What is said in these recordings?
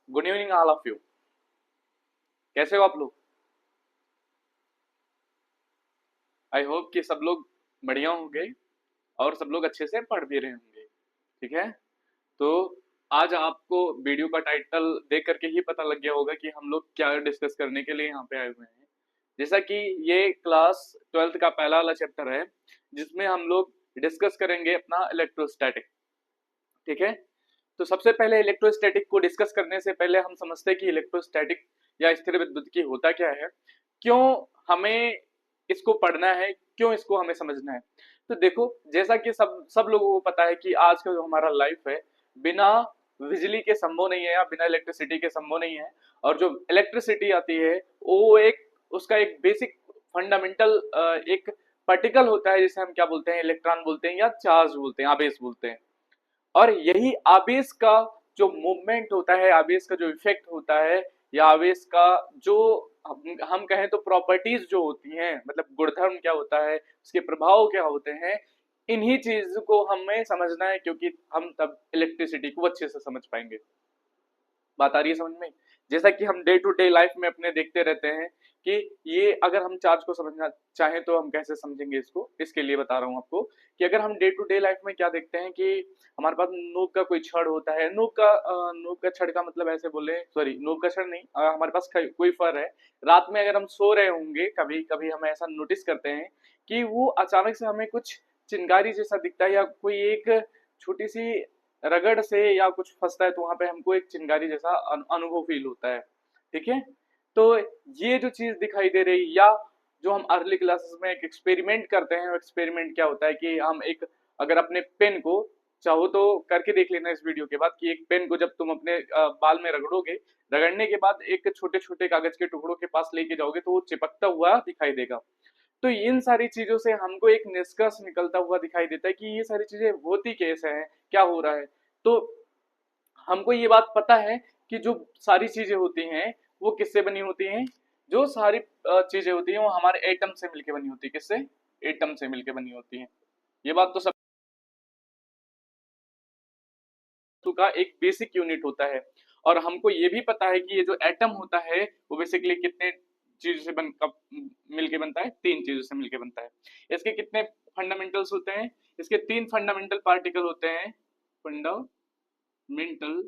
Good evening all of you. कैसे हो आप लोग? आई होप कि सब लोग बढ़िया होंगे और सब लोग अच्छे से पढ़ भी रहे होंगे। ठीक है। तो आज आपको वीडियो का टाइटल देख करके ही पता लग गया होगा कि हम लोग क्या डिस्कस करने के लिए यहाँ पे आए हुए हैं। जैसा कि ये क्लास 12th का पहला वाला चैप्टर है जिसमें हम लोग डिस्कस करेंगे अपना इलेक्ट्रोस्टैटिक। ठीक है। तो सबसे पहले इलेक्ट्रोस्टैटिक को डिस्कस करने से पहले हम समझते हैं कि इलेक्ट्रोस्टैटिक या स्थिर विद्युत होता क्या है, क्यों हमें इसको पढ़ना है, क्यों इसको हमें समझना है। तो देखो, जैसा कि सब सब लोगों को पता है कि आज का जो हमारा लाइफ है बिना बिजली के संभव नहीं है या बिना इलेक्ट्रिसिटी के संभव नहीं है। और जो इलेक्ट्रिसिटी आती है वो एक उसका एक बेसिक फंडामेंटल एक पार्टिकल होता है जिसे हम क्या बोलते हैं, इलेक्ट्रॉन बोलते हैं या चार्ज बोलते हैं, आवेश बोलते हैं। और यही आवेश का जो मूवमेंट होता है, आवेश का जो इफेक्ट होता है या आवेश का जो हम कहें तो प्रॉपर्टीज जो होती हैं, मतलब गुणधर्म क्या होता है, उसके प्रभाव क्या होते हैं, इन्हीं चीज को हमें समझना है, क्योंकि हम तब इलेक्ट्रिसिटी को अच्छे से समझ पाएंगे। बात आ रही है समझ में? जैसा कि हम डे टू डे लाइफ में अपने देखते रहते हैं कि ये अगर हम चार्ज को समझना चाहें तो हम कैसे समझेंगे इसको, इसके लिए बता रहा हूँ आपको कि अगर हम डे टू डे लाइफ में क्या देखते हैं कि हमारे पास नूक का कोई छड़ होता है। नूक का छड़ का मतलब ऐसे बोले, सॉरी नूक का छड़ नहीं, हमारे पास कोई फर है। रात में अगर हम सो रहे होंगे, कभी कभी हम ऐसा नोटिस करते हैं कि वो अचानक से हमें कुछ चिंगारी जैसा दिखता है या कोई एक छोटी सी रगड़ से या कुछ फंसता है तो वहां पे हमको एक चिंगारी जैसा अनुभव फील होता है। ठीक है। तो ये जो चीज दिखाई दे रही, या जो हम अर्ली क्लासेस में एक एक्सपेरिमेंट करते हैं, एक्सपेरिमेंट क्या होता है कि हम एक, अगर अपने पेन को चाहो तो करके देख लेना इस वीडियो के बाद, कि एक पेन को जब तुम अपने बाल में रगड़ोगे, रगड़ने के बाद एक छोटे छोटे कागज के टुकड़ों के पास लेके जाओगे तो वो चिपकता हुआ दिखाई देगा। तो इन सारी चीजों से हमको एक निष्कर्ष निकलता हुआ दिखाई देता है कि ये सारी चीजें होती कैसे हैं, क्या हो रहा है। तो हमको ये बात पता है कि जो सारी चीजें होती हैं वो किससे बनी होती हैं। जो सारी चीजें होती हैं वो हमारे एटम से मिलकर बनी होती है। किससे? एटम से मिलकर बनी होती हैं। ये बात तो सब का एक बेसिक यूनिट होता है। और हमको ये भी पता है कि ये जो एटम होता है वो बेसिकली कितने चीजों से मिलके बनता है, तीन चीजों से मिलके बनता है। इसके कितने फंडामेंटल्स होते हैं? इसके तीन फंडामेंटल पार्टिकल होते हैं। Fundamental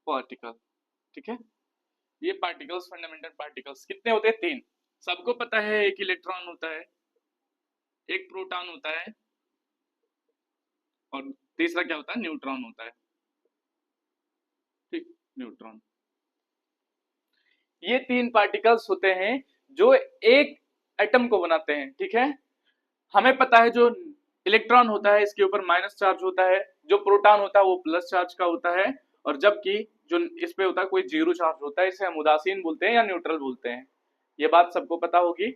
particle. ठीक है। ये पार्टिकल्स, फंडामेंटल पार्टिकल्स कितने होते हैं? तीन। सबको पता है, एक इलेक्ट्रॉन होता है, एक प्रोटॉन होता है और तीसरा क्या होता है? न्यूट्रॉन होता है। ठीक। न्यूट्रॉन। ये तीन पार्टिकल्स होते हैं जो एक एटम को बनाते हैं। ठीक है। हमें पता है जो इलेक्ट्रॉन होता है इसके ऊपर माइनस चार्ज होता है, जो प्रोटॉन होता है वो प्लस चार्ज का होता है, और जबकि जो इस पे होता है कोई जीरो चार्ज होता है, इसे हम उदासीन बोलते हैं या न्यूट्रल बोलते हैं। ये बात सबको पता होगी।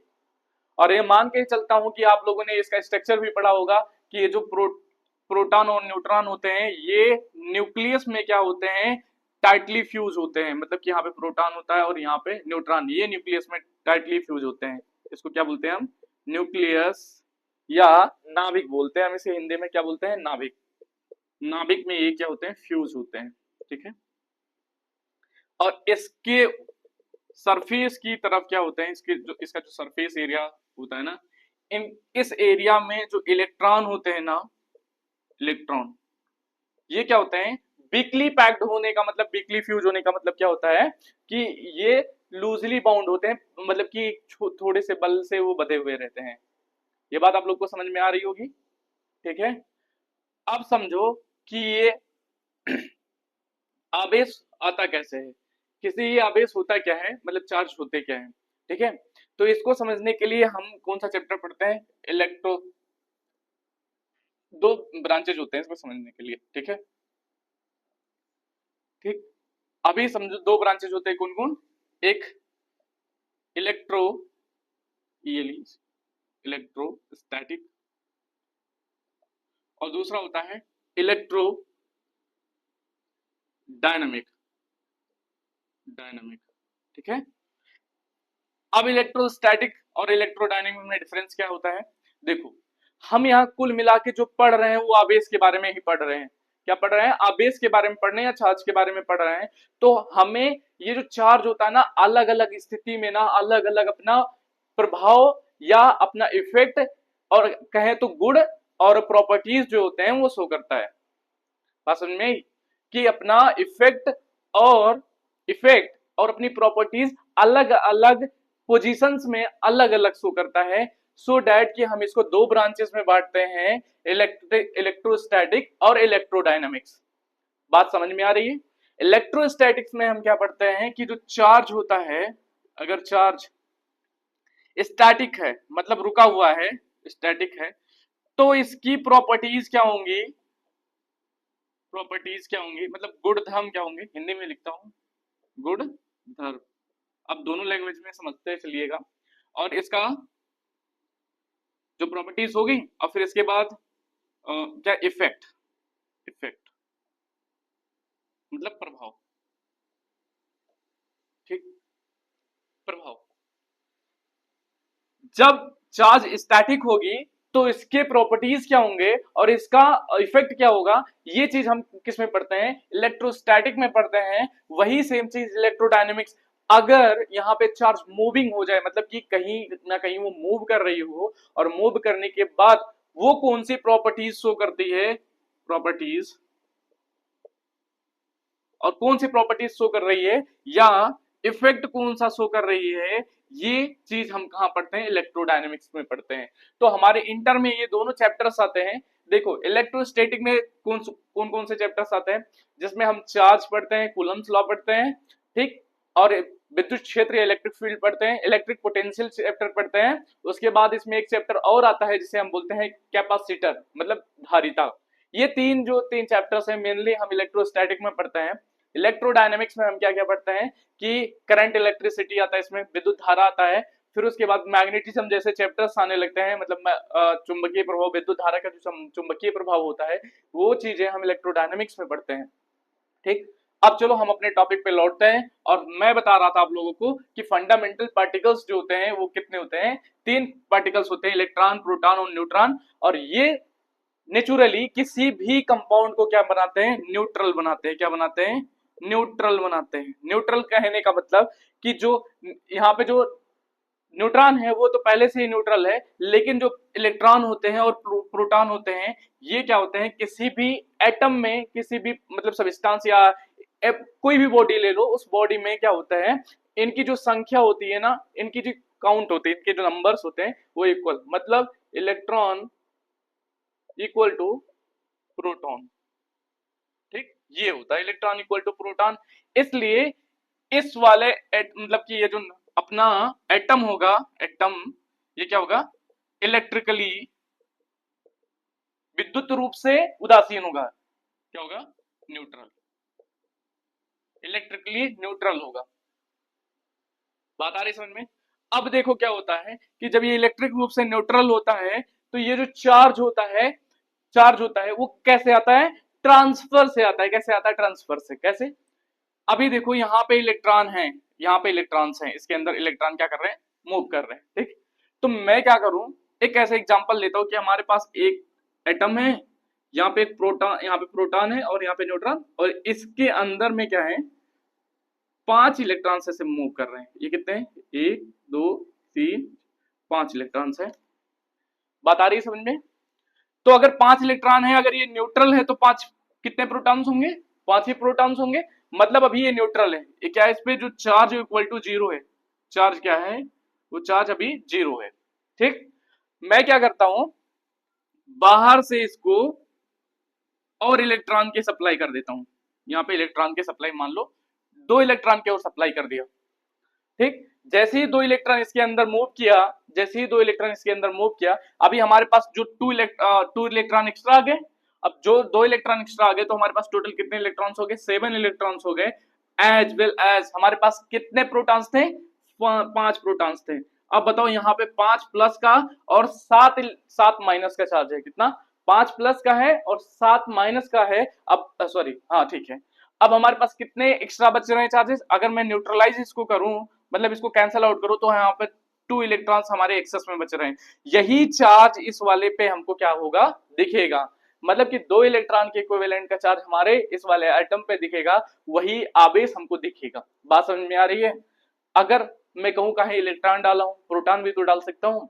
और ये मान के चलता हूं कि आप लोगों ने इसका स्ट्रक्चर भी पढ़ा होगा कि ये जो प्रोटॉन और न्यूट्रॉन होते हैं ये न्यूक्लियस में क्या होते हैं? टाइटली फ्यूज होते हैं। मतलब कि यहाँ पे प्रोटॉन होता है और यहाँ पे न्यूट्रॉन, ये न्यूक्लियस में टाइटली फ्यूज होते हैं। इसको क्या बोलते हैं हम? न्यूक्लियस या नाभिक बोलते हैं। हम इसे हिंदी में क्या बोलते हैं? नाभिक। नाभिक में ये क्या होते हैं? फ्यूज होते हैं। ठीक है। और इसके सरफेस की तरफ क्या होते हैं? इसका जो सरफेस एरिया होता है ना, इन इस एरिया में जो इलेक्ट्रॉन होते हैं ना, इलेक्ट्रॉन ये क्या होते हैं? वीकली पैक्ड होने का मतलब, वीकली फ्यूज होने का मतलब क्या होता है कि ये लूजली बाउंड होते हैं, मतलब कि थोड़े से बल से वो बंधे हुए रहते हैं। ये बात आप लोग को समझ में आ रही होगी। ठीक है। अब समझो कि ये आवेश आता कैसे है, किसी ये आवेश होता क्या है, मतलब चार्ज होते क्या है। ठीक है। तो इसको समझने के लिए हम कौन सा चैप्टर पढ़ते हैं? इलेक्ट्रो, दो ब्रांचेज होते हैं इसको समझने के लिए। ठीक है। ठीक। अभी समझो दो ब्रांचेज होते हैं, कौन कौन? एक इलेक्ट्रो, इलेक्ट्रोस्टैटिक, और दूसरा होता है इलेक्ट्रो डायनामिक। डायनामिक। ठीक है। अब इलेक्ट्रोस्टैटिक और इलेक्ट्रोडायनेमिक में डिफरेंस क्या होता है? देखो, हम यहाँ कुल मिला के जो पढ़ रहे हैं वो आवेश के बारे में ही पढ़ रहे हैं। क्या पढ़ रहे हैं, आवेश के बारे में पढ़ रहे हैं या चार्ज के बारे में पढ़ रहे हैं। तो हमें ये जो चार्ज होता है ना, अलग अलग स्थिति में ना अलग अलग अपना प्रभाव या अपना इफेक्ट और कहें तो गुण और प्रॉपर्टीज जो होते हैं वो शो करता है। बात समझ में कि अपना इफेक्ट और अपनी प्रॉपर्टीज अलग अलग पोजीशंस में अलग अलग शो करता है। सो डैट कि हम इसको दो ब्रांचेस में बांटते हैं, इलेक्ट्रोस्टैटिक और इलेक्ट्रोडायनामिक्स। बात समझ में आ रही है। इलेक्ट्रोस्टैटिक्स में हम क्या पढ़ते हैं कि जो चार्ज होता है, अगर चार्ज स्टैटिक है मतलब रुका हुआ है, स्टैटिक है, तो इसकी प्रॉपर्टीज क्या होंगी, प्रॉपर्टीज क्या होंगी मतलब गुणधर्म क्या होंगे, हिंदी में लिखता हूं गुणधर्म। अब दोनों लैंग्वेज में समझते चलिएगा। और इसका जो प्रॉपर्टीज होगी और फिर इसके बाद क्या इफेक्ट, इफेक्ट मतलब प्रभाव, ठीक, प्रभाव। जब चार्ज स्टैटिक होगी तो इसके प्रॉपर्टीज क्या होंगे और इसका इफेक्ट क्या होगा, ये चीज हम किस में पढ़ते हैं, इलेक्ट्रोस्टैटिक में पढ़ते हैं। वही सेम चीज इलेक्ट्रोडायनेमिक्स। अगर यहाँ पे चार्ज मूविंग हो जाए मतलब कि कहीं ना कहीं वो मूव कर रही हो और मूव करने के बाद वो कौन सी प्रॉपर्टीज शो करती है, प्रॉपर्टीज, और कौन सी प्रॉपर्टीज शो कर रही है या इफेक्ट कौन सा शो कर रही है, ये चीज हम कहां पढ़ते हैं, इलेक्ट्रोडायनेमिक्स में पढ़ते हैं। तो हमारे इंटर में ये दोनों चैप्टर्स आते हैं। देखो इलेक्ट्रोस्टैटिक में कौन कौन से चैप्टर्स आते हैं, जिसमें हम चार्ज पढ़ते हैं, कूलम्ब्स लॉ पढ़ते हैं, ठीक, और विद्युत क्षेत्र इलेक्ट्रिक फील्ड पढ़ते हैं, इलेक्ट्रिक पोटेंशियल चैप्टर पढ़ते हैं। उसके बाद इसमें एक चैप्टर और आता है जिसे हम बोलते हैं कैपेसिटर मतलब धारिता। ये तीन चैप्टर्स हैं मेनली हम इलेक्ट्रोस्टैटिक में पढ़ते हैं। इलेक्ट्रोडायनेमिक्स में हम क्या क्या पढ़ते हैं कि करंट इलेक्ट्रिसिटी आता है, इसमें विद्युत धारा आता है। फिर उसके बाद मैग्नेटिज्म जैसे चैप्टर्स आने लगते हैं, मतलब चुंबकीय प्रभाव, विद्युत धारा का जो चुंबकीय प्रभाव होता है वो चीजें हम इलेक्ट्रोडायनेमिक्स में पढ़ते हैं। ठीक, अब चलो हम अपने टॉपिक पे लौटते हैं। और मैं बता रहा था आप लोगों को कि फंडामेंटल पार्टिकल्स जो होते हैं वो कितने होते हैं, 3 पार्टिकल्स होते हैं, इलेक्ट्रॉन, प्रोटॉन और न्यूट्रॉन। और ये नेचुरली किसी भी कंपाउंड को क्या बनाते हैं, न्यूट्रल बनाते हैं। क्या बनाते हैं, न्यूट्रल बनाते हैं। न्यूट्रल कहने का मतलब कि जो यहाँ पे जो न्यूट्रॉन है वो तो पहले से ही न्यूट्रल है, लेकिन जो इलेक्ट्रॉन होते हैं और प्रोटॉन होते हैं ये क्या होते हैं, किसी भी एटम में, किसी भी मतलब सब्सटेंस या कोई भी बॉडी ले लो, उस बॉडी में क्या होता है, इनकी जो संख्या होती है ना, इनकी जो काउंट होती है, इनके जो नंबर्स होते हैं वो इक्वल, मतलब इलेक्ट्रॉन इक्वल टू प्रोटॉन। ठीक, ये होता है इलेक्ट्रॉन इक्वल टू प्रोटॉन। इसलिए इस वाले मतलब कि ये जो अपना एटम होगा, एटम ये क्या होगा, इलेक्ट्रिकली विद्युत रूप से उदासीन होगा। क्या होगा, न्यूट्रल, इलेक्ट्रिकली न्यूट्रल होगा। बात आ रही समझ में। अब देखो क्या होता है कि जब ये इलेक्ट्रिक रूप से न्यूट्रल होता है तो ये जो चार्ज होता है वो कैसे आता है, ट्रांसफर से आता है। कैसे आता है, ट्रांसफर से। कैसे, अभी देखो यहाँ पे इलेक्ट्रॉन है, यहाँ पे इलेक्ट्रॉन्स हैं, इसके अंदर इलेक्ट्रॉन क्या कर रहे हैं, मूव कर रहे हैं। ठीक, तो मैं क्या करूं, एक ऐसे एग्जांपल लेता हूं कि हमारे पास एक एटम है, यहाँ पे एक प्रोटॉन, यहाँ पे प्रोटॉन है और यहाँ पे न्यूट्रॉन, और इसके अंदर में क्या है, 5 इलेक्ट्रॉन्स ऐसे मूव कर रहे हैं। ये कितने हैं, 1 2 3 5 इलेक्ट्रॉन्स है। बात आ रही है समझ में। तो अगर 5 इलेक्ट्रॉन है, अगर ये न्यूट्रल है तो 5 कितने प्रोटॉन्स होंगे, 5 ही प्रोटॉन्स होंगे। मतलब अभी ये न्यूट्रल है, ये क्या है, इस पे जो चार्ज इक्वल टू 0 है, चार्ज क्या है, वो चार्ज अभी 0 है। ठीक, मैं क्या करता हूं, बाहर से इसको और इलेक्ट्रॉन के सप्लाई कर देता हूं। यहाँ पे इलेक्ट्रॉन के सप्लाई मान लो 2 इलेक्ट्रॉन के और सप्लाई कर दिया। ठीक, जैसे ही 2 इलेक्ट्रॉन इसके अंदर मूव किया, जैसे ही 2 इलेक्ट्रॉन इसके अंदर मूव किया, अभी हमारे पास जो 2 इलेक्ट्रॉन एक्स्ट्रा आ गए। अब जो 2 इलेक्ट्रॉन एक्स्ट्रा आ गए तो हमारे पास टोटल कितने इलेक्ट्रॉन्स हो गए, 7 इलेक्ट्रॉन्स हो गए। एज वेल एज हमारे पास कितने प्रोटॉन्स थे, 5 प्रोटॉन्स थे। अब बताओ यहाँ पे 5 प्लस का और 7 माइनस का चार्ज है, कितना, 5 प्लस का है और 7 माइनस का है। अब सॉरी, हाँ ठीक है। अब हमारे पास कितने एक्स्ट्रा बच रहे हैं चार्जेस, अगर मैं न्यूट्रलाइज इसको करूं, मतलब इसको कैंसिल आउट करूं, तो यहाँ पे 2 इलेक्ट्रॉन्स हमारे एक्सेस में बच रहे हैं। यही चार्ज इस वाले पे हमको क्या होगा, दिखेगा। मतलब कि 2 इलेक्ट्रॉन के इक्विवेलेंट का चार्ज हमारे इस वाले एटम पे दिखेगा, वही आवेश हमको दिखेगा। बात समझ में आ रही है? अगर मैं कहूं कहीं इलेक्ट्रॉन डाला हूं, प्रोटॉन भी तो डाल सकता हूं।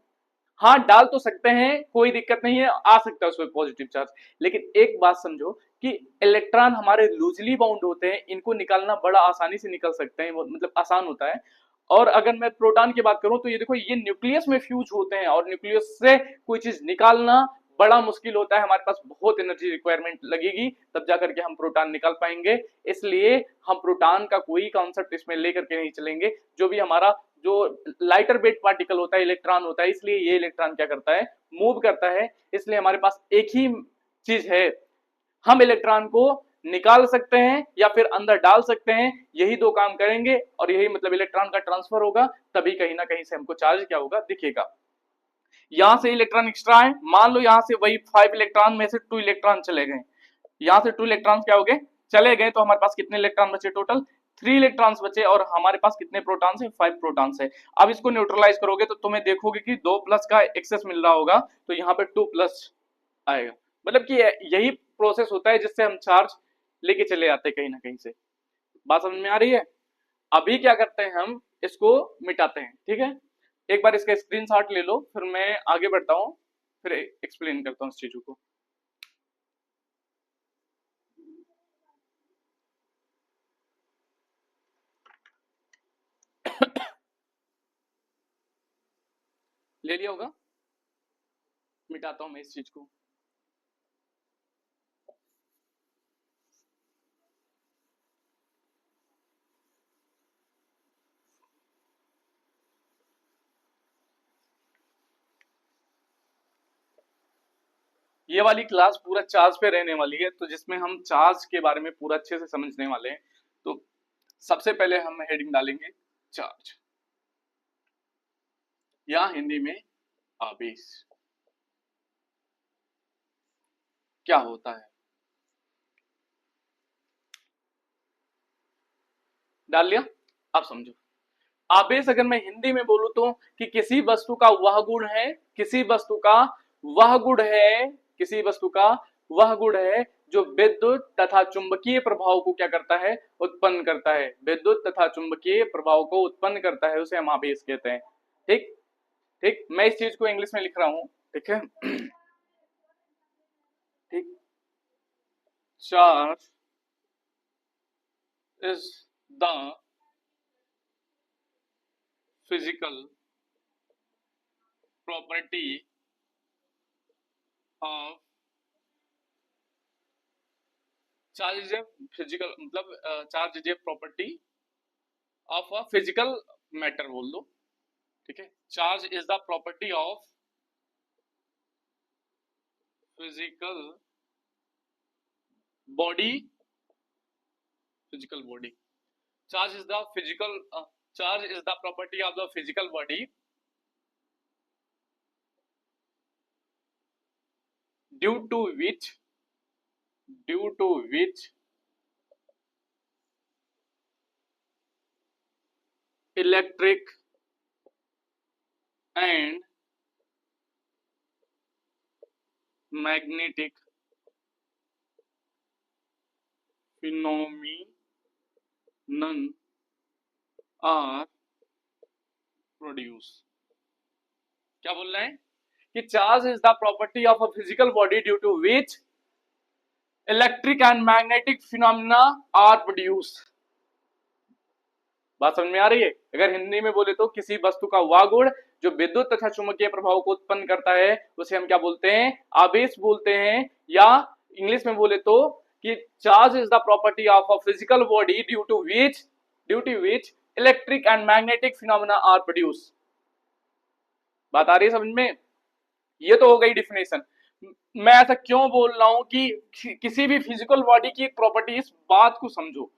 हाँ डाल तो सकते हैं, कोई दिक्कत नहीं है, आ सकता है उसमें पॉजिटिव चार्ज। लेकिन एक बात समझो कि इलेक्ट्रॉन हमारे लूजली बाउंड होते हैं, इनको निकालना बड़ा आसानी से निकल सकते हैं, मतलब आसान होता है। और अगर मैं प्रोटॉन की बात करूं तो ये देखो, ये न्यूक्लियस में फ्यूज होते हैं और न्यूक्लियस से कोई चीज निकालना बड़ा मुश्किल होता है, हमारे पास बहुत एनर्जी रिक्वायरमेंट लगेगी तब जाकर के हम प्रोटॉन निकाल पाएंगे। इसलिए हम प्रोटॉन का कोई कॉन्सेप्ट इसमें लेकर के नहीं चलेंगे। जो भी हमारा जो लाइटर वेट पार्टिकल होता है, इलेक्ट्रॉन होता है, इसलिए ये इलेक्ट्रॉन क्या करता है, मूव करता है। इसलिए हमारे पास एक ही चीज है, हम इलेक्ट्रॉन को निकाल सकते हैं या फिर अंदर डाल सकते हैं, यही दो काम करेंगे और यही मतलब इलेक्ट्रॉन का ट्रांसफर होगा, तभी कहीं ना कहीं से हमको चार्ज क्या होगा, दिखेगा। यहां से इलेक्ट्रॉन एक्स्ट्रा है, मान लो यहां से वही 5 इलेक्ट्रॉन में से 2 इलेक्ट्रॉन चले गए, यहां से 2 इलेक्ट्रॉन क्या हो गए, चले गए, तो हमारे पास कितने इलेक्ट्रॉन बचे, टोटल 3 इलेक्ट्रॉन्स बचे और हमारे पास कितने प्रोटॉन्स हैं, 5 प्रोटॉन्स है। अब इसको न्यूट्रलाइज करोगे तो तुम्हें देखोगे कि 2 प्लस का एक्सेस मिल रहा होगा, तो यहाँ पे 2 प्लस आएगा। मतलब कि यही प्रोसेस होता है जिससे हम चार्ज लेके चले जाते हैं कहीं ना कहीं से। बात समझ में आ रही है? अभी क्या करते हैं, हम इसको मिटाते हैं, ठीक है। एक बार इसका स्क्रीनशॉट ले लो, फिर मैं आगे बढ़ता हूँ, फिर एक्सप्लेन करता हूँ इस चीजों को। ले लिया होगा, मिटाता हूं मैं इस चीज को। ये वाली क्लास पूरा चार्ज पे रहने वाली है, तो जिसमें हम चार्ज के बारे में पूरा अच्छे से समझने वाले हैं। तो सबसे पहले हम हेडिंग डालेंगे चार्ज, या हिंदी में आवेश। क्या होता है, डाल लिया? अब समझो, आवेश अगर मैं हिंदी में बोलूं तो कि किसी वस्तु का वह गुण है, किसी वस्तु का वह गुण है, किसी वस्तु का वह गुण है जो विद्युत तथा चुंबकीय प्रभाव को क्या करता है, उत्पन्न करता है। विद्युत तथा चुंबकीय प्रभाव को उत्पन्न करता है, उसे हम आवेश कहते हैं। ठीक ठीक, मैं इस चीज को इंग्लिश में लिख रहा हूं, ठीक है। ठीक, charge is the physical property of, charge is a physical, मतलब charge is a property of a physical matter बोल दो, ठीक है। Charge is the property of physical body, physical body. Charge is the physical, charge is the property of the physical body due to which, due to which electric and magnetic phenomenon are produced। क्या बोल रहे हैं कि charge is the property of a physical body due to which electric and magnetic phenomena are produce. बात समझ में आ रही है? अगर हिंदी में बोले तो किसी वस्तु का वह गुण जो विद्युत तथा चुंबकीय प्रभाव को उत्पन्न करता है, उसे हम क्या बोलते हैं, आवेश बोलते हैं। या इंग्लिश में बोले तो कि charge is the property of a physical body due to which electric and magnetic phenomena are produce. बात आ रही है समझ में? ये तो हो गई डिफिनेशन। मैं ऐसा क्यों बोल रहा हूं कि किसी भी फिजिकल बॉडी की एक प्रॉपर्टी, इस बात को समझो,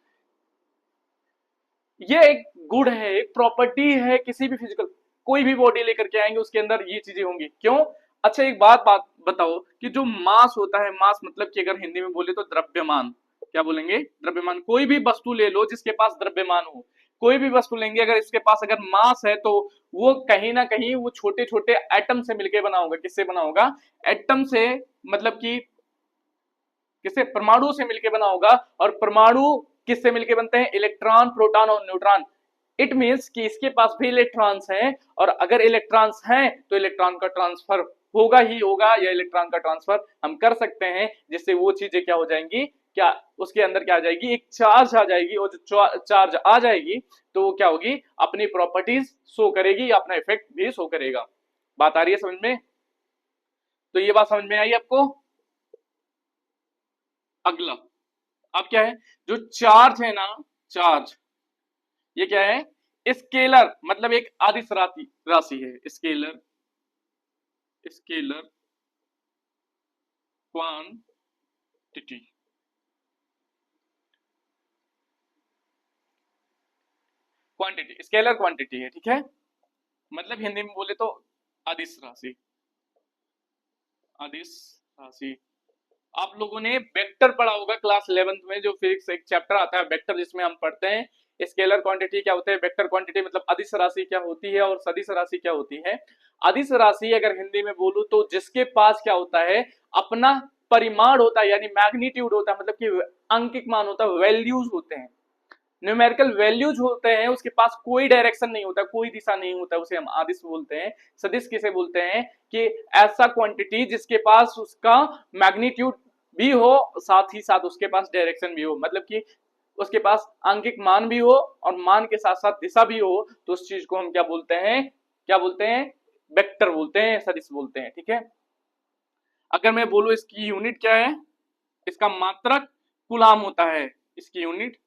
ये एक गुण है, एक प्रॉपर्टी है किसी भी फिजिकल, कोई भी बॉडी लेकर के आएंगे उसके अंदर ये चीजें होंगी। क्यों? अच्छा एक बात बताओ कि जो मास होता है, मास मतलब कि अगर हिंदी में बोले तो द्रव्यमान, क्या बोलेंगे, द्रव्यमान। कोई भी वस्तु ले लो जिसके पास द्रव्यमान हो, कोई भी वस्तु लेंगे अगर इसके पास अगर मास है, तो वो कहीं ना कहीं वो छोटे छोटे एटम से मिलकर बना होगा। किससे बना होगा? एटम से, मतलब कि किससे? परमाणु से मिलकर बना होगा। और परमाणु किससे मिलकर बनते हैं? इलेक्ट्रॉन, प्रोटॉन और न्यूट्रॉन। इट मीन्स कि इसके पास भी इलेक्ट्रॉन्स हैं, और अगर इलेक्ट्रॉन्स हैं तो इलेक्ट्रॉन का ट्रांसफर होगा ही होगा, या इलेक्ट्रॉन का ट्रांसफर हम कर सकते हैं, जिससे वो चीजें क्या हो जाएंगी, क्या उसके अंदर क्या आ जाएगी, एक चार्ज आ जाएगी, और जो चार्ज आ जाएगी तो वो क्या होगी, अपनी प्रॉपर्टीज शो करेगी, अपना इफेक्ट भी शो करेगा। बात आ रही है समझ में? तो ये बात समझ में आई आपको? अगला अब क्या है, जो चार्ज है ना, चार्ज ये क्या है? स्केलर, मतलब एक आदिश राशि है। Scalar, scalar quantity, quantity, scalar quantity है, ठीक है। मतलब हिंदी में बोले तो अदिश राशि, अदिश राशि। आप लोगों ने वेक्टर पढ़ा होगा क्लास 11th में, जो फिजिक्स एक चैप्टर आता है वेक्टर, जिसमें हम पढ़ते हैं स्केलर क्वांटिटी क्या होते हैं, वेक्टर क्वांटिटी मतलब अदिश राशि क्या होती है और सदिश राशि क्या होती है। अदिश राशि अगर हिंदी में बोलूं तो जिसके पास क्या होता है, अपना परिमाण होता है, यानी मैग्नीट्यूड होता है, मतलब कि अंकिक मान होता है, वैल्यूज होते हैं, न्यूमेरिकल वैल्यूज होते हैं, उसके पास कोई डायरेक्शन नहीं होता, कोई दिशा नहीं होता, उसे हम आदिश बोलते हैं। सदिश किसे बोलते हैं? कि ऐसा क्वांटिटी जिसके पास उसका मैग्नीट्यूड भी हो, साथ ही साथ उसके पास डायरेक्शन भी हो, मतलब कि उसके पास आंकिक मान भी हो और मान के साथ साथ दिशा भी हो, तो उस चीज को हम क्या बोलते हैं, क्या बोलते हैं? वेक्टर बोलते हैं, सदिश बोलते हैं, ठीक है। अगर मैं बोलूं इसकी यूनिट क्या है, इसका मात्रक कूलाम होता है, इसकी यूनिट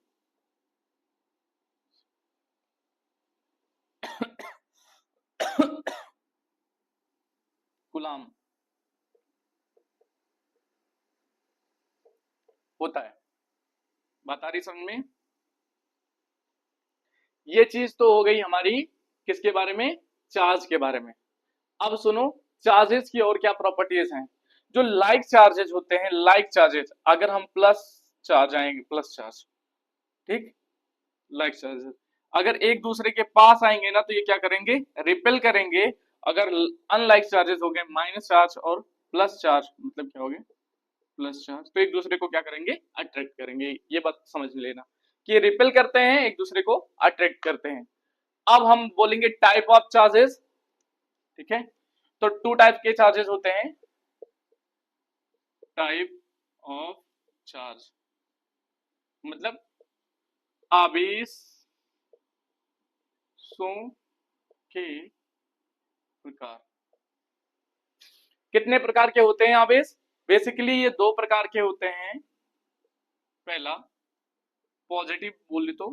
कूलाम होता है। बात आ रही समझ में? ये चीज तो हो गई हमारी किसके बारे में, चार्ज के बारे में। अब सुनो चार्जेस की और क्या प्रॉपर्टीज हैं। जो लाइक चार्जेस होते हैं, लाइक चार्जेस, अगर हम प्लस चार्ज आएंगे, प्लस चार्ज, ठीक, लाइक चार्जेस अगर एक दूसरे के पास आएंगे ना तो ये क्या करेंगे, रिपेल करेंगे। अगर अनलाइक चार्जेस हो गए, माइनस चार्ज और प्लस चार्ज, मतलब क्या हो गए, प्लस चार्ज, तो एक दूसरे को क्या करेंगे, अट्रैक्ट करेंगे। ये बात समझ लेना कि रिपेल करते हैं, एक दूसरे को अट्रैक्ट करते हैं। अब हम बोलेंगे टाइप ऑफ चार्जेस, ठीक है। तो टू टाइप के चार्जेस होते हैं, टाइप ऑफ चार्ज मतलब आवेशों के प्रकार। कितने प्रकार के होते हैं आवेश? बेसिकली ये दो प्रकार के होते हैं। पहला पॉजिटिव बोले तो,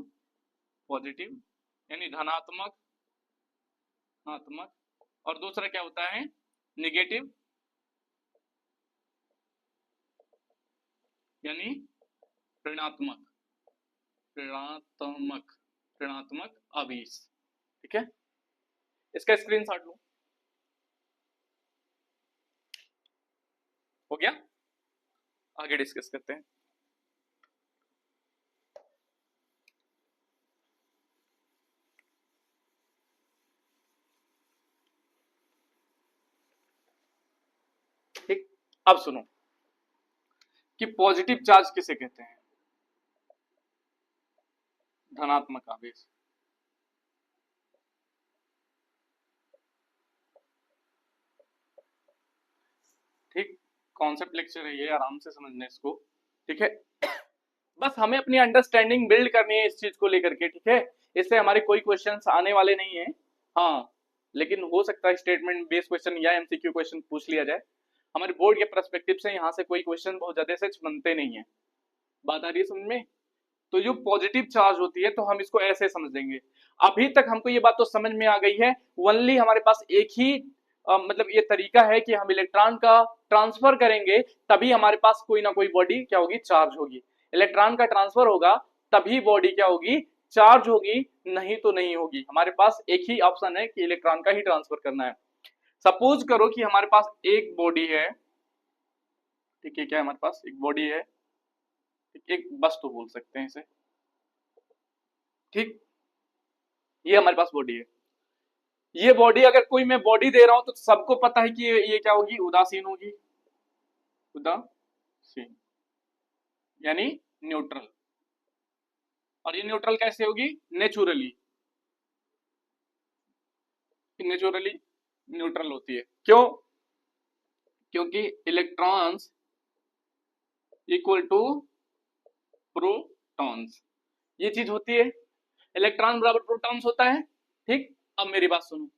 पॉजिटिव यानी धनात्मक, धनात्मक, और दूसरा क्या होता है, निगेटिव यानी ऋणात्मक, ऋणात्मक, ऋणात्मक आवेश, ठीक है। इसका स्क्रीनशॉट लो, हो गया। आगे डिस्कस करते हैं। ठीक, अब सुनो कि पॉजिटिव चार्ज किसे कहते हैं, धनात्मक आवेश। ठीक, कॉन्सेप्ट लेक्चर है ये, आराम से समझना इसको, ठीक है। बस हमें अपनी अंडरस्टैंडिंग बिल्ड करनी है इस चीज को लेकर के, ठीक है। इससे हमारे कोई क्वेश्चंस आने वाले नहीं है, हाँ, लेकिन हो सकता है स्टेटमेंट बेस्ड क्वेश्चन या एमसीक्यू क्वेश्चन पूछ लिया जाए। हमारे बोर्ड के पर्सपेक्टिव से यहाँ से कोई क्वेश्चन बहुत ज्यादा सच बनते नहीं है। बात आ रही है समझ में? तो जो पॉजिटिव चार्ज होती है तो हम इसको ऐसे समझ लेंगे। अभी तक हमको ये बात तो समझ में आ गई है, ओनली हमारे पास एक ही मतलब ये तरीका है कि हम इलेक्ट्रॉन का ट्रांसफर करेंगे, तभी हमारे पास कोई ना कोई बॉडी क्या होगी, चार्ज होगी। इलेक्ट्रॉन का ट्रांसफर होगा तभी बॉडी क्या होगी, चार्ज होगी, नहीं तो नहीं होगी। हमारे पास एक ही ऑप्शन है कि इलेक्ट्रॉन का ही ट्रांसफर करना है। सपोज करो कि हमारे पास एक बॉडी है, ठीक है, क्या हमारे पास एक बॉडी है, एक वस्तु बोल सकते हैं इसे, ठीक, ये हमारे पास बॉडी है। ये बॉडी अगर कोई मैं बॉडी दे रहा हूं तो सबको पता है कि ये क्या होगी, उदासीन होगी, उदासीन। यानी न्यूट्रल। और ये न्यूट्रल कैसे होगी? नेचुरली, नेचुरली न्यूट्रल होती है। क्यों? क्योंकि इलेक्ट्रॉन्स इक्वल टू प्रोटॉन्स, ये चीज होती है। इलेक्ट्रॉन बराबर प्रोटॉन्स होता है। ठीक, अब मेरी बात सुनो,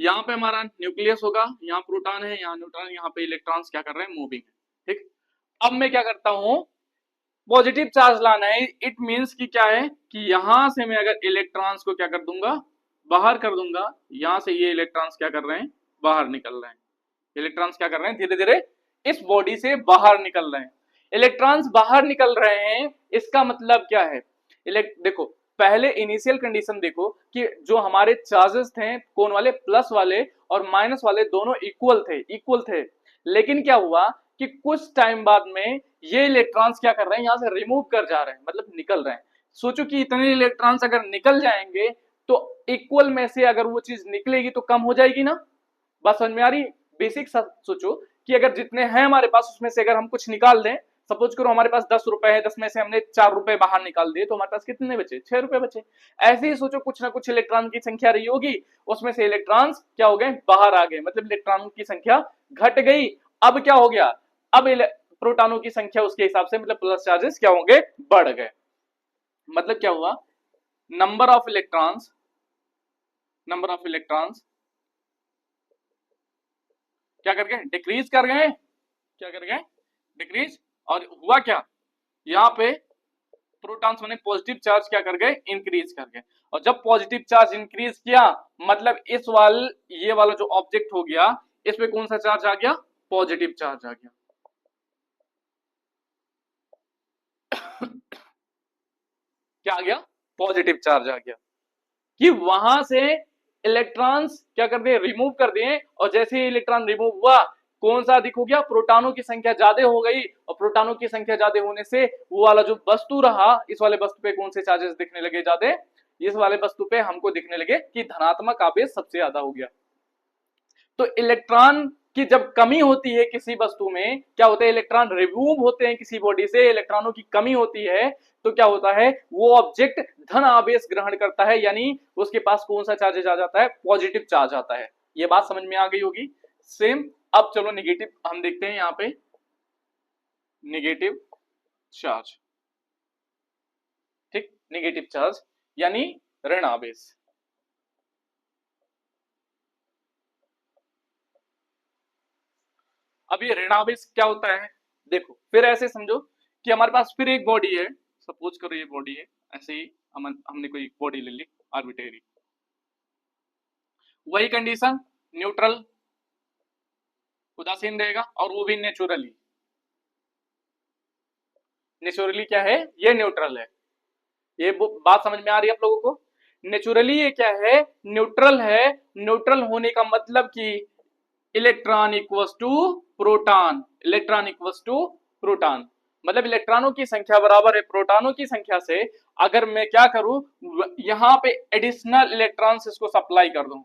यहाँ पे हमारा न्यूक्लियस होगा, यहाँ प्रोटॉन है, यहाँ न्यूट्रॉन, यहाँ पे इलेक्ट्रॉन्स क्या कर रहे हैं? मूविंग है। ठीक, अब मैं क्या करता हूं, पॉजिटिव चार्ज लाना है। इट मींस कि क्या है कि यहां से मैं अगर इलेक्ट्रॉन्स को क्या कर दूंगा? बाहर कर दूंगा। यहां से ये इलेक्ट्रॉन्स क्या कर रहे हैं? बाहर निकल रहे हैं। इलेक्ट्रॉन्स क्या कर रहे हैं? धीरे धीरे इस बॉडी से बाहर निकल रहे हैं। इलेक्ट्रॉन्स बाहर निकल रहे हैं, इसका मतलब क्या है? देखो, पहले इनिशियल कंडीशन देखो कि जो हमारे चार्जेस थे, कौन वाले? प्लस वाले और माइनस वाले, दोनों इक्वल थे। लेकिन क्या हुआ कि कुछ टाइम बाद में ये इलेक्ट्रॉन्स क्या कर रहे हैं? यहां से रिमूव कर जा रहे हैं, मतलब निकल रहे हैं। सोचो कि इतने इलेक्ट्रॉन्स अगर निकल जाएंगे तो इक्वल में से अगर वो चीज निकलेगी तो कम हो जाएगी ना। बात समझ में आ रही है? बेसिक सोचो कि अगर जितने हैं हमारे पास उसमें से अगर हम कुछ निकाल दें, सपोज करो हमारे पास 10 रुपए है, 10 में से हमने 4 रुपए बाहर निकाल दिए, तो हमारे पास कितने बचे? 6 रुपए बचे। ऐसे ही सोचो, कुछ ना कुछ इलेक्ट्रॉन की संख्या रही होगी, उसमें से इलेक्ट्रॉन्स क्या हो गए? बाहर आ गए, मतलब इलेक्ट्रॉनों की संख्या घट गई। अब क्या हो गया? अब प्रोटॉनों की संख्या उसके हिसाब से, मतलब प्लस चार्जेस क्या होंगे? बढ़ गए। मतलब क्या हुआ? नंबर ऑफ इलेक्ट्रॉन्स क्या कर गए? डिक्रीज कर गए। क्या कर गए? डिक्रीज। और हुआ क्या? यहाँ पे प्रोटॉन्स ने पॉजिटिव चार्ज क्या कर गए? इंक्रीज कर गए। और जब पॉजिटिव चार्ज इंक्रीज किया, मतलब ये वाला जो ऑब्जेक्ट हो गया, इस पे कौन सा चार्ज आ गया? पॉजिटिव चार्ज आ गया। क्या आ गया? पॉजिटिव चार्ज आ गया। कि वहां से इलेक्ट्रॉन्स क्या कर दिए? रिमूव कर दिए। और जैसे ही इलेक्ट्रॉन रिमूव हुआ, कौन सा अधिक हो गया? प्रोटॉनों की संख्या ज्यादा हो गई। और प्रोटॉनों की संख्या ज्यादा होने से वो वाला जो वस्तु रहा, इस वाले वस्तु पे कौन से चार्जेस दिखने लगे? ज्यादा। इस वाले वस्तु पे हमको दिखने लगे कि धनात्मक आवेश सबसे ज्यादा हो गया। तो इलेक्ट्रॉन की जब कमी होती है किसी वस्तु में, क्या होता है? इलेक्ट्रॉन रिमूव होते हैं किसी बॉडी से, इलेक्ट्रॉनों की कमी होती है, तो क्या होता है? वो ऑब्जेक्ट धन आवेश ग्रहण करता है, यानी उसके पास कौन सा चार्ज आ जाता है? पॉजिटिव चार्ज आता है। ये बात समझ में आ गई होगी। सेम। अब चलो निगेटिव हम देखते हैं। यहां पे निगेटिव चार्ज, ठीक, निगेटिव चार्ज यानी ऋण आवेश। अब ये ऋणावेश क्या होता है? देखो, फिर ऐसे समझो कि हमारे पास फिर एक बॉडी है। सपोज करो ये बॉडी है। ऐसे ही हमने कोई बॉडी ले ली आर्बिट्रेरी। वही कंडीशन, न्यूट्रल, उदासीन रहेगा, और वो भी नेचुरली। नेचुरली क्या है? ये न्यूट्रल है। ये बात समझ में आ रही है आप लोगों को? नेचुरली ये क्या है? न्यूट्रल है। न्यूट्रल होने का मतलब कि electron equals to proton, electron equals to proton, मतलब इलेक्ट्रॉनों की संख्या बराबर है प्रोटॉनों की संख्या से। अगर मैं क्या करूं, यहां पे एडिशनल इलेक्ट्रॉन्स इसको सप्लाई कर दूं,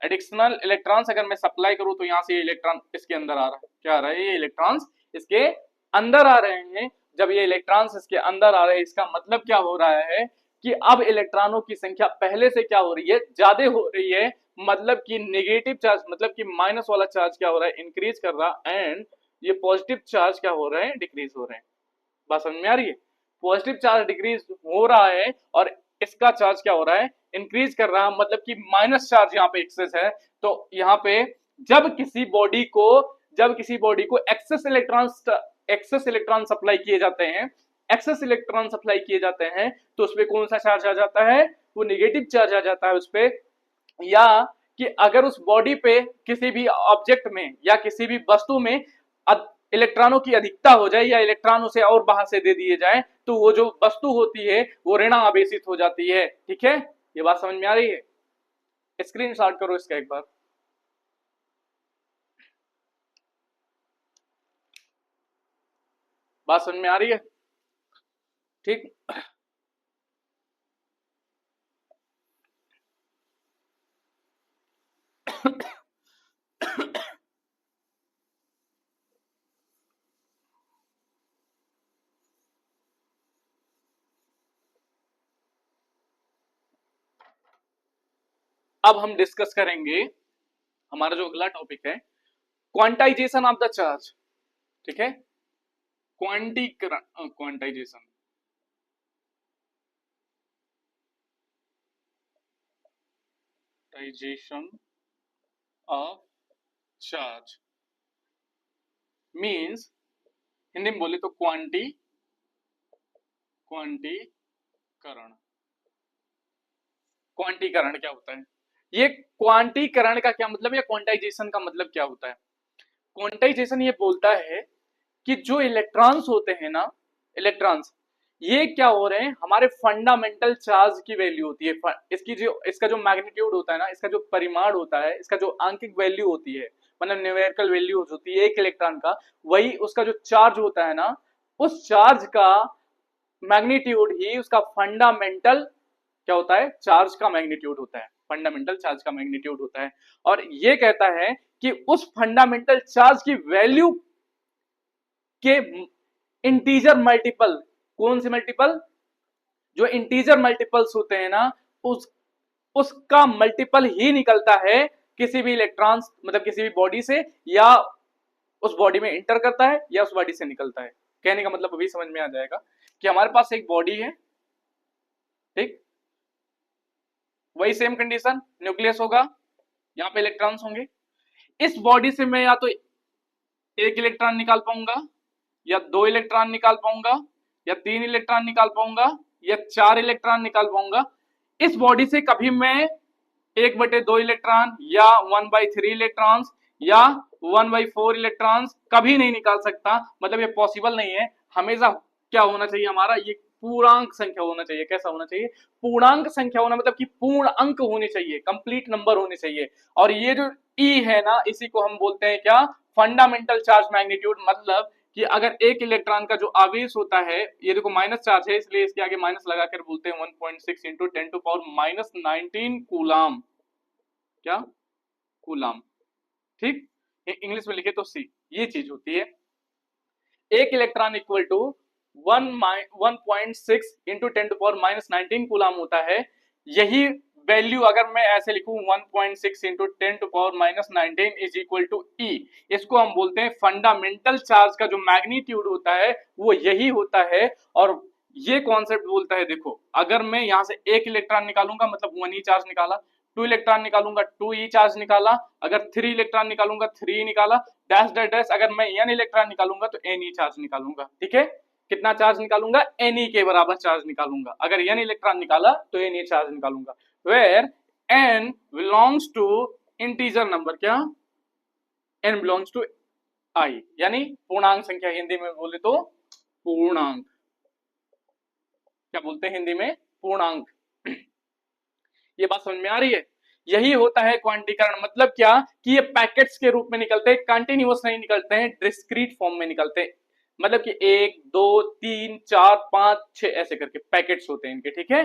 एडिशनल इलेक्ट्रॉन्स अगर मैं सप्लाई करूं, तो यहां से ये इलेक्ट्रॉन इसके अंदर आ रहा है। क्या आ रहा है? ये इलेक्ट्रॉन्स इसके अंदर आ रहे हैं। जब ये इलेक्ट्रॉन्स इसके अंदर आ रहे हैं, इसका मतलब क्या हो रहा है कि अब इलेक्ट्रॉनों की संख्या पहले से क्या हो रही है? ज्यादा हो रही है। मतलब कि नेगेटिव चार्ज, मतलब कि माइनस वाला चार्ज क्या हो रहा है? इंक्रीज कर रहा है। एंड ये पॉजिटिव चार्ज क्या हो रहे हैं? डिक्रीज हो रहे हैं। बात समझ में आ रही है? पॉजिटिव चार्ज डिक्रीज हो रहा है और इसका चार्ज क्या हो रहा है? इंक्रीज कर रहा है, मतलब कि माइनस चार्ज यहाँ पे एक्सेस है। तो यहाँ पे जब किसी बॉडी को एक्सेस इलेक्ट्रॉन सप्लाई किए जाते हैं, तो उसपे कौन सा चार्ज आ जाता है? वो निगेटिव चार्ज आ जाता है उस पे। या कि अगर उस बॉडी पे किसी भी ऑब्जेक्ट में या किसी भी वस्तु में इलेक्ट्रॉनों की अधिकता हो जाए, या इलेक्ट्रॉन उसे और बाहर से दे दिए जाए, तो वो जो वस्तु होती है वो ऋण आवेशित हो जाती है। ठीक है, ये बात समझ में आ रही है? स्क्रीन शॉट करो इसका एक बार। बात समझ में आ रही है? ठीक। अब हम डिस्कस करेंगे हमारा जो अगला टॉपिक है, क्वांटाइजेशन ऑफ द चार्ज। ठीक है, quantization of charge means, Hindi में बोले तो क्वांटीकरण। क्वांटीकरण क्या होता है? ये क्वांटीकरण का क्या मतलब है, क्वांटाइजेशन का मतलब क्या होता है? क्वांटाइजेशन ये बोलता है कि जो इलेक्ट्रॉन्स होते हैं ना, इलेक्ट्रॉन्स, ये क्या हो रहे हैं, हमारे फंडामेंटल चार्ज की वैल्यू होती है। इसका जो मैग्नीट्यूड होता है ना, इसका जो परिमाण होता है, इसका जो आंकिक वैल्यू होती है, मतलब न्यूमेरिकल वैल्यू होती है एक इलेक्ट्रॉन का, वही उसका जो चार्ज होता है ना, उस चार्ज का मैग्नीट्यूड ही उसका फंडामेंटल क्या होता है, चार्ज का मैग्नीट्यूड होता है, फंडामेंटल चार्ज का मैग्नीट्यूड होता है। और ये कहता है कि उस फंडामेंटल चार्ज की वैल्यू के इंटीजर मल्टीपल, कौन से मल्टीपल, जो इंटीजर मल्टीपल्स होते हैं ना, उसका मल्टीपल ही निकलता है किसी भी इलेक्ट्रॉन्स, मतलब किसी भी बॉडी से, या उस बॉडी में इंटर करता है या उस बॉडी से निकलता है। कहने का मतलब अभी समझ में आ जाएगा कि हमारे पास एक बॉडी है, ठीक, वही सेम कंडीशन, न्यूक्लियस होगा, यहाँ पे इलेक्ट्रॉन्स होंगे। इस बॉडी से मैं या तो एक इलेक्ट्रॉन निकाल पाऊंगा, या दो इलेक्ट्रॉन निकाल पाऊंगा, या तीन इलेक्ट्रॉन निकाल पाऊंगा, या चार इलेक्ट्रॉन निकाल पाऊंगा। इस बॉडी से कभी मैं 1/2 इलेक्ट्रॉन या 1/3 इलेक्ट्रॉन्स या 1/4 इलेक्ट्रॉन्स कभी नहीं निकाल सकता, मतलब ये पॉसिबल नहीं है। हमेशा क्या होना चाहिए हमारा, ये पूर्णांक संख्या होना चाहिए। कैसा होना चाहिए? पूर्णांक संख्या होना, मतलब कि पूर्ण अंक होने चाहिए, कंप्लीट नंबर होने चाहिए। और ये जो ई है ना, इसी को हम बोलते हैं क्या, फंडामेंटल चार्ज मैग्नीट्यूड। मतलब कि अगर एक इलेक्ट्रॉन का जो आवेश होता है, ये देखो माइनस चार्ज है, इसलिए इसके आगे माइनस लगाकर बोलते हैं 1.6 इंटू 10⁻⁻19 कूलाम। क्या? कूलाम। ठीक, इंग्लिश में लिखे तो सी, ये चीज होती है। एक electron equal to 1.6 into 10⁻⁻19 coulomb होता है। यही वैल्यू अगर मैं ऐसे लिखूं 1.6 into 10⁻⁻19 is equal to e, इसको हम बोलते हैं फंडामेंटल चार्ज का जो मैग्नीट्यूड होता है वो यही होता है। और ये कॉन्सेप्ट बोलता है, देखो अगर मैं यहां से एक इलेक्ट्रॉन निकालूंगा मतलब 1 ई चार्ज निकाला, 2 इलेक्ट्रॉन निकालूंगा 2 ई चार्ज निकाला, अगर 3 इलेक्ट्रॉन निकालूंगा 3 निकाला, डैश डैश डैश, अगर मैं n इलेक्ट्रॉन निकालूंगा तो n ई चार्ज निकालूंगा। ठीक है, कितना चार्ज निकालूंगा? n ई के बराबर चार्ज निकालूंगा। अगर n इलेक्ट्रॉन निकाला तो n ई चार्ज निकालूंगा। Where n belongs to integer number, क्या? n बिलोंग्स टू i, यानी पूर्णांक संख्या, हिंदी में बोले तो पूर्णांक। क्या बोलते हैं हिंदी में? पूर्णांक। ये बात समझ में आ रही है? यही होता है क्वांटीकरण। मतलब क्या कि ये पैकेट्स के रूप में निकलते हैं, कंटिन्यूअस नहीं निकलते हैं, डिस्क्रीट फॉर्म में निकलते हैं। मतलब कि 1 2 3 4 5 6 ऐसे करके पैकेट्स होते हैं इनके। ठीक है,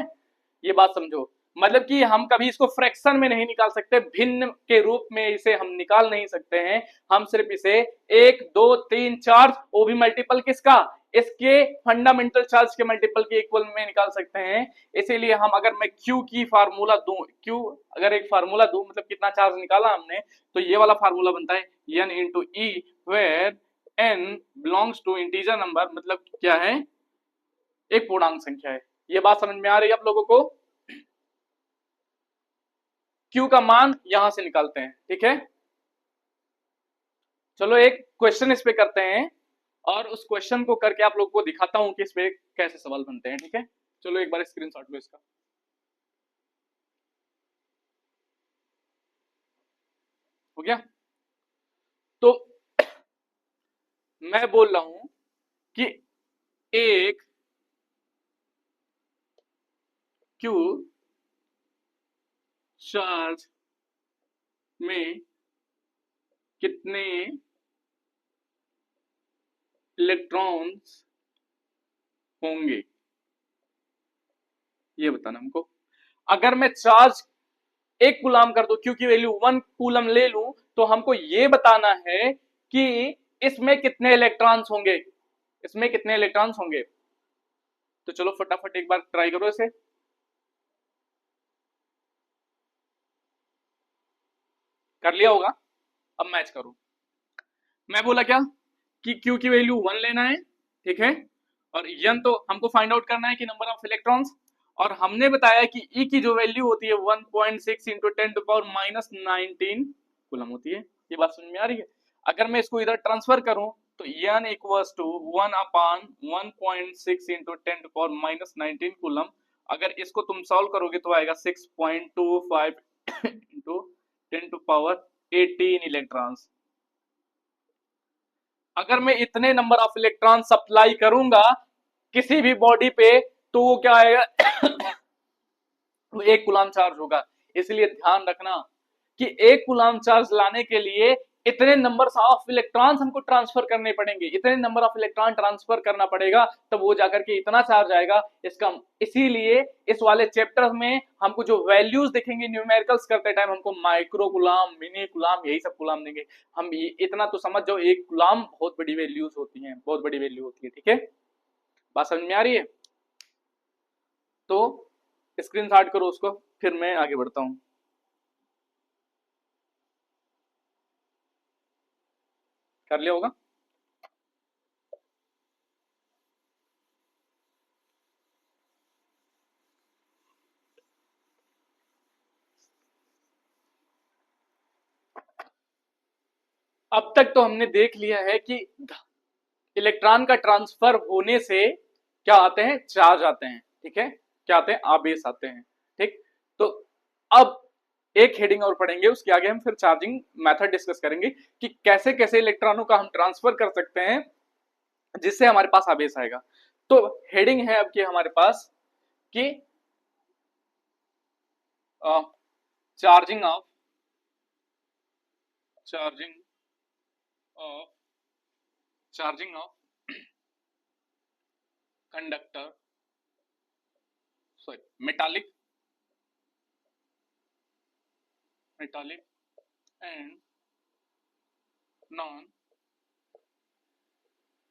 ये बात समझो। मतलब कि हम कभी इसको फ्रैक्शन में नहीं निकाल सकते, भिन्न के रूप में इसे हम निकाल नहीं सकते हैं। हम सिर्फ इसे 1 2 3 4, वो भी मल्टीपल किसका? इसके फंडामेंटल चार्ज के मल्टीपल के इक्वल में निकाल सकते हैं। इसीलिए हम, अगर मैं Q की फार्मूला दूं, Q अगर एक फार्मूला दूं, मतलब कितना चार्ज निकाला हमने, तो ये वाला फार्मूला बनता है n into e, where n belongs to integer number, मतलब क्या है? एक पूर्णांक संख्या है। ये बात समझ में आ रही है आप लोगों को? Q का मान यहां से निकालते हैं। ठीक है, चलो एक क्वेश्चन इस पे करते हैं और उस क्वेश्चन को करके आप लोगों को दिखाता हूं कि इस पे कैसे सवाल बनते हैं। ठीक है, चलो एक बार स्क्रीनशॉट लो इसका। हो गया? तो मैं बोल रहा हूं कि एक Q चार्ज में कितने इलेक्ट्रॉन्स होंगे, ये बताना हमको। अगर मैं चार्ज 1 कूलम कर दो, क्योंकि वैल्यू 1 कूलम ले लूं, तो हमको ये बताना है कि इसमें कितने इलेक्ट्रॉन्स होंगे, इसमें कितने इलेक्ट्रॉन्स होंगे। तो चलो फटाफट एक बार ट्राई करो इसे। कर लिया होगा। अब मैच करो। मैं बोला क्या कि Q की वैल्यू 1 लेना है, ठीक है, और N तो हमको फाइंड आउट करना है कि नंबर ऑफ इलेक्ट्रॉन्स, और हमने बताया कि E की जो वैल्यू होती है 1.6 इंटू 10⁻⁻19 कूलम होती है। ये बात समझ में आ रही है? अगर मैं इसको इधर ट्रांसफर करूं तो N equals to 1/1.6 into 10⁻⁻19 coulomb. अगर इसको तुम सॉल्व करोगे तो आएगा 6.25 इंटू 10⁻18 इलेक्ट्रॉन्स। अगर मैं इतने नंबर ऑफ इलेक्ट्रॉन सप्लाई करूंगा किसी भी बॉडी पे तो वो क्या आएगा वो 1 कूलम चार्ज होगा। इसलिए ध्यान रखना कि 1 कूलम चार्ज लाने के लिए इतने नंबर ऑफ इलेक्ट्रॉन्स हमको ट्रांसफर करने पड़ेंगे, इतने नंबर ऑफ इलेक्ट्रॉन ट्रांसफर करना पड़ेगा तब वो जाकर के इतना चार्ज आएगा इसका। इसीलिए इस वाले चैप्टर में हमको जो वैल्यूज दिखेंगे न्यूमेरिकल्स करते टाइम हमको माइक्रो कूलम, मिनी कूलम, यही सब कूलम देंगे। हम इतना तो समझ जाओ 1 कूलम बहुत बड़ी वैल्यूज होती हैं, बहुत बड़ी वैल्यू होती है, ठीक है, बात समझ में आ रही है? तो स्क्रीनशॉट करो उसको, फिर मैं आगे बढ़ता हूं। कर लिया होगा? अब तक तो हमने देख लिया है कि इलेक्ट्रॉन का ट्रांसफर होने से क्या आते हैं, चार्ज आते हैं, ठीक है, क्या आते हैं, आवेश आते हैं, ठीक। तो अब एक हेडिंग और पढ़ेंगे, उसके आगे हम फिर चार्जिंग मेथड डिस्कस करेंगे कि कैसे कैसे इलेक्ट्रॉनों का हम ट्रांसफर कर सकते हैं जिससे हमारे पास आवेश आएगा। तो हेडिंग है अब की हमारे पास कि charging of charging of charging of conductor, sorry, metallic and non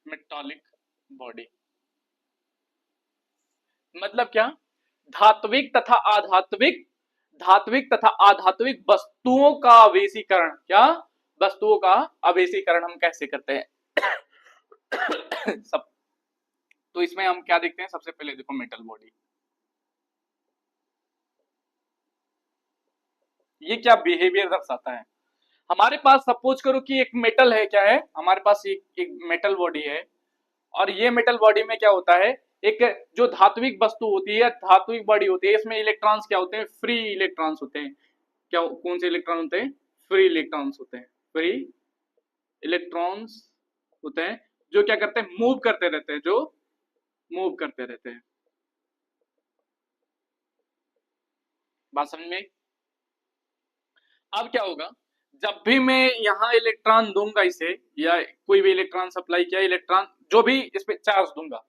metallic body. मतलब क्या? धात्विक तथा आधात्विक, धात्विक तथा आधात्विक वस्तुओं का आवेशीकरण, क्या वस्तुओं का आवेशीकरण हम कैसे करते हैं सब। तो इसमें हम क्या देखते हैं, सबसे पहले देखो मेटल बॉडी, ये क्या बिहेवियर दर्शाता है। हमारे पास सपोज करो कि एक मेटल है, क्या है हमारे पास एक मेटल बॉडी है, और ये मेटल बॉडी में क्या होता है, एक जो धात्विक वस्तु होती है, धात्विक बॉडी होती है, इसमें इलेक्ट्रॉन्स क्या होते हैं, फ्री इलेक्ट्रॉन्स होते हैं। क्या, कौन से इलेक्ट्रॉन होते हैं, फ्री इलेक्ट्रॉन्स होते हैं, फ्री इलेक्ट्रॉन्स होते हैं जो क्या करते हैं, मूव करते रहते हैं, जो मूव करते रहते हैं। बात समझ में? अब क्या होगा, जब भी मैं यहाँ इलेक्ट्रॉन दूंगा इसे, या कोई भी इलेक्ट्रॉन सप्लाई किया, इलेक्ट्रॉन जो भी इस पे चार्ज दूंगा,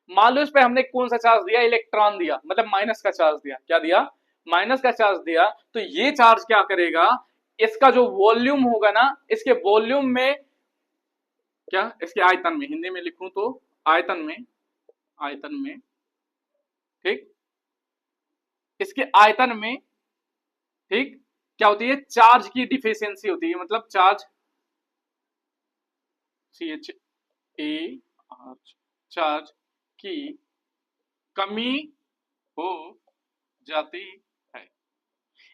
मान लो इस पे हमने कौन सा चार्ज दिया, इलेक्ट्रॉन दिया, मतलब माइनस का चार्ज दिया, क्या दिया, माइनस का चार्ज दिया, तो ये चार्ज क्या करेगा, इसका जो वॉल्यूम होगा ना, इसके वॉल्यूम में, क्या इसके आयतन में, हिंदी में लिखूं तो आयतन में, आयतन में, ठीक, इसके आयतन में, ठीक, क्या होती है, चार्ज की डिफिशियंसी होती है, मतलब चार्ज, CHAR, चार्ज की कमी हो जाती है।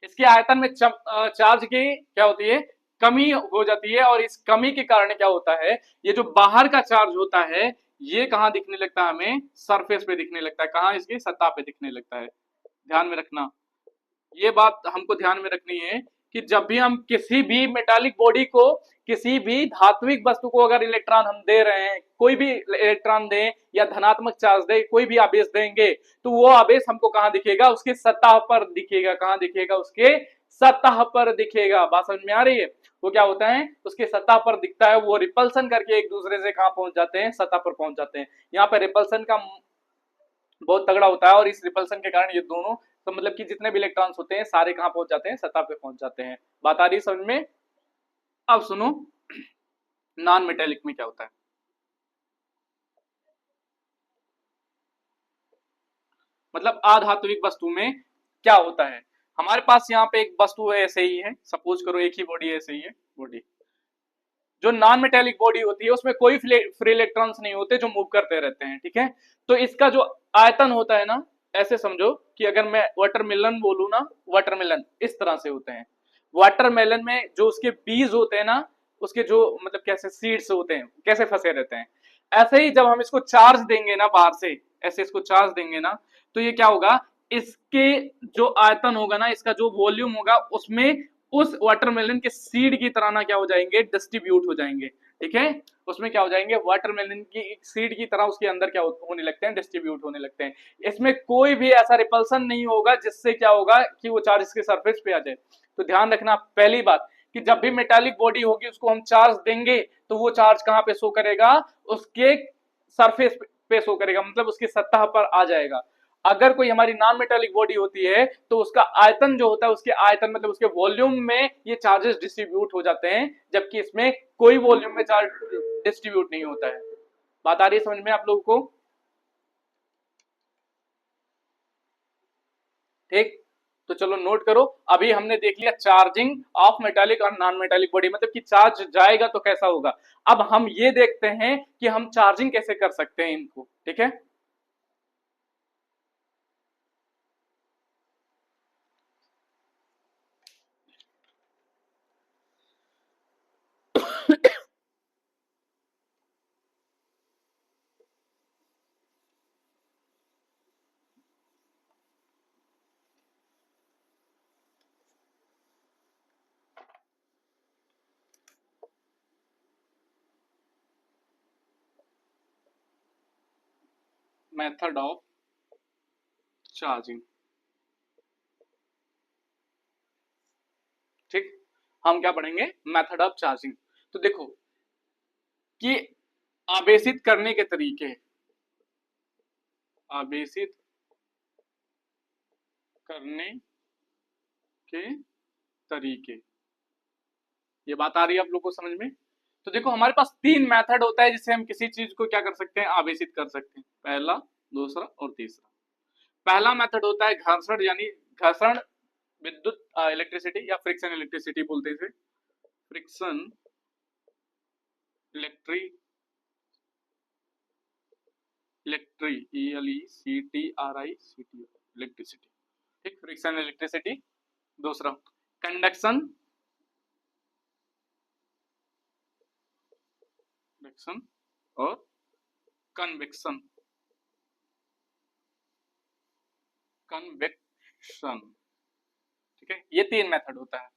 इसके आयतन में चार्ज की क्या होती है, कमी हो जाती है, और इस कमी के कारण क्या होता है, ये जो बाहर का चार्ज होता है ये कहां दिखने लगता है, हमें सरफेस पे दिखने लगता है, कहां, इसकी सतह पे दिखने लगता है। ध्यान में रखना, ये बात हमको ध्यान में रखनी है कि जब भी हम किसी भी मेटालिक बॉडी को, किसी भी धात्विक वस्तु को अगर इलेक्ट्रॉन हम दे रहे हैं, कोई भी इलेक्ट्रॉन दें या धनात्मक चार्ज दें, कोई भी आवेश देंगे, तो वो आवेश हमको कहां दिखेगा, उसके सतह पर दिखेगा, कहां दिखेगा, उसके सतह पर दिखेगा। बात समझ में आ रही है? वो क्या होता है, उसके सतह पर दिखता है, वो रिपल्सन करके एक दूसरे से कहां पहुंच जाते हैं, सतह पर पहुंच जाते हैं। यहाँ पर रिपल्सन का बहुत तगड़ा होता है, और इस रिपल्सन के कारण ये दोनों, तो मतलब कि जितने भी इलेक्ट्रॉन्स होते हैं सारे कहां पहुंच जाते हैं, सतह पे पहुंच जाते हैं। बात आ रही है समझ में? अब सुनो, नॉन मेटेलिक में क्या होता है। मतलब अधात्विक वस्तु में क्या होता है, हमारे पास यहाँ पे एक वस्तु है ऐसे ही है, सपोज करो एक ही बॉडी ऐसे ही है बॉडी। जो नॉन मेटेलिक बॉडी होती है उसमें कोई फ्री इलेक्ट्रॉन्स नहीं होते जो मूव करते रहते हैं, ठीक है। तो इसका जो आयतन होता है ना, ऐसे समझो कि अगर मैं वाटरमेलन बोलूं ना, वाटरमेलन इस तरह से होते हैं। वाटरमेलन में जो उसके बीज होते हैं ना, उसके जो मतलब कैसे सीड्स होते हैं कैसे फंसे रहते हैं, ऐसे ही जब हम इसको चार्ज देंगे ना बाहर से, ऐसे इसको चार्ज देंगे ना, तो ये क्या होगा, इसके जो आयतन होगा ना, इसका जो वॉल्यूम होगा उसमें उस वाटरमेलन के सीड की तरह ना क्या हो जाएंगे, डिस्ट्रीब्यूट हो जाएंगे, ठीक है। उसमें क्या हो जाएंगे, वाटरमेलन की सीड की तरह उसके अंदर क्या होने लगते हैं, डिस्ट्रीब्यूट होने लगते हैं। इसमें कोई भी ऐसा रिपल्सन नहीं होगा जिससे क्या होगा कि वो चार्ज इसके सरफेस पे आ जाए। तो ध्यान रखना पहली बात कि जब भी मेटालिक बॉडी होगी उसको हम चार्ज देंगे तो वो चार्ज कहां पे शो करेगा, उसके सरफेस पे शो करेगा, मतलब उसकी सतह पर आ जाएगा। अगर कोई हमारी नॉन मेटालिक बॉडी होती है तो उसका आयतन जो होता है, उसके आयतन मतलब उसके वॉल्यूम में ये चार्जेस डिस्ट्रीब्यूट हो जाते हैं, जबकि इसमें कोई वॉल्यूम में चार्ज डिस्ट्रीब्यूट नहीं होता है। बात आ रही है समझ में आप लोगों को? ठीक, तो चलो नोट करो। अभी हमने देख लिया चार्जिंग ऑफ मेटालिक और नॉन मेटालिक बॉडी, मतलब कि चार्ज जाएगा तो कैसा होगा। अब हम ये देखते हैं कि हम चार्जिंग कैसे कर सकते हैं इनको, ठीक है। मेथड ऑफ चार्जिंग, ठीक। हम क्या पढ़ेंगे, मेथड ऑफ चार्जिंग। तो देखो कि आवेशित करने के तरीके, आवेशित करने के तरीके, ये बात आ रही है आप लोग को समझ में? तो देखो हमारे पास तीन मेथड होता है जिससे हम किसी चीज को क्या कर सकते हैं, आवेशित कर सकते हैं। पहला, दूसरा और तीसरा। पहला मेथड होता है घर्षण, यानी घर्षण विद्युत इलेक्ट्रिसिटी या फ्रिक्शन इलेक्ट्रिसिटी बोलते हैं इसे, फ्रिक्शन इलेक्ट्री इलेक्ट्री ELECTRICT इलेक्ट्रिसिटी, ठीक, फ्रिक्शन इलेक्ट्रिसिटी। दूसरा कंडक्शन, कंडक्शन और कन्वेक्शन, कन्वेक्शन, ठीक है। ये तीन मेथड होता है।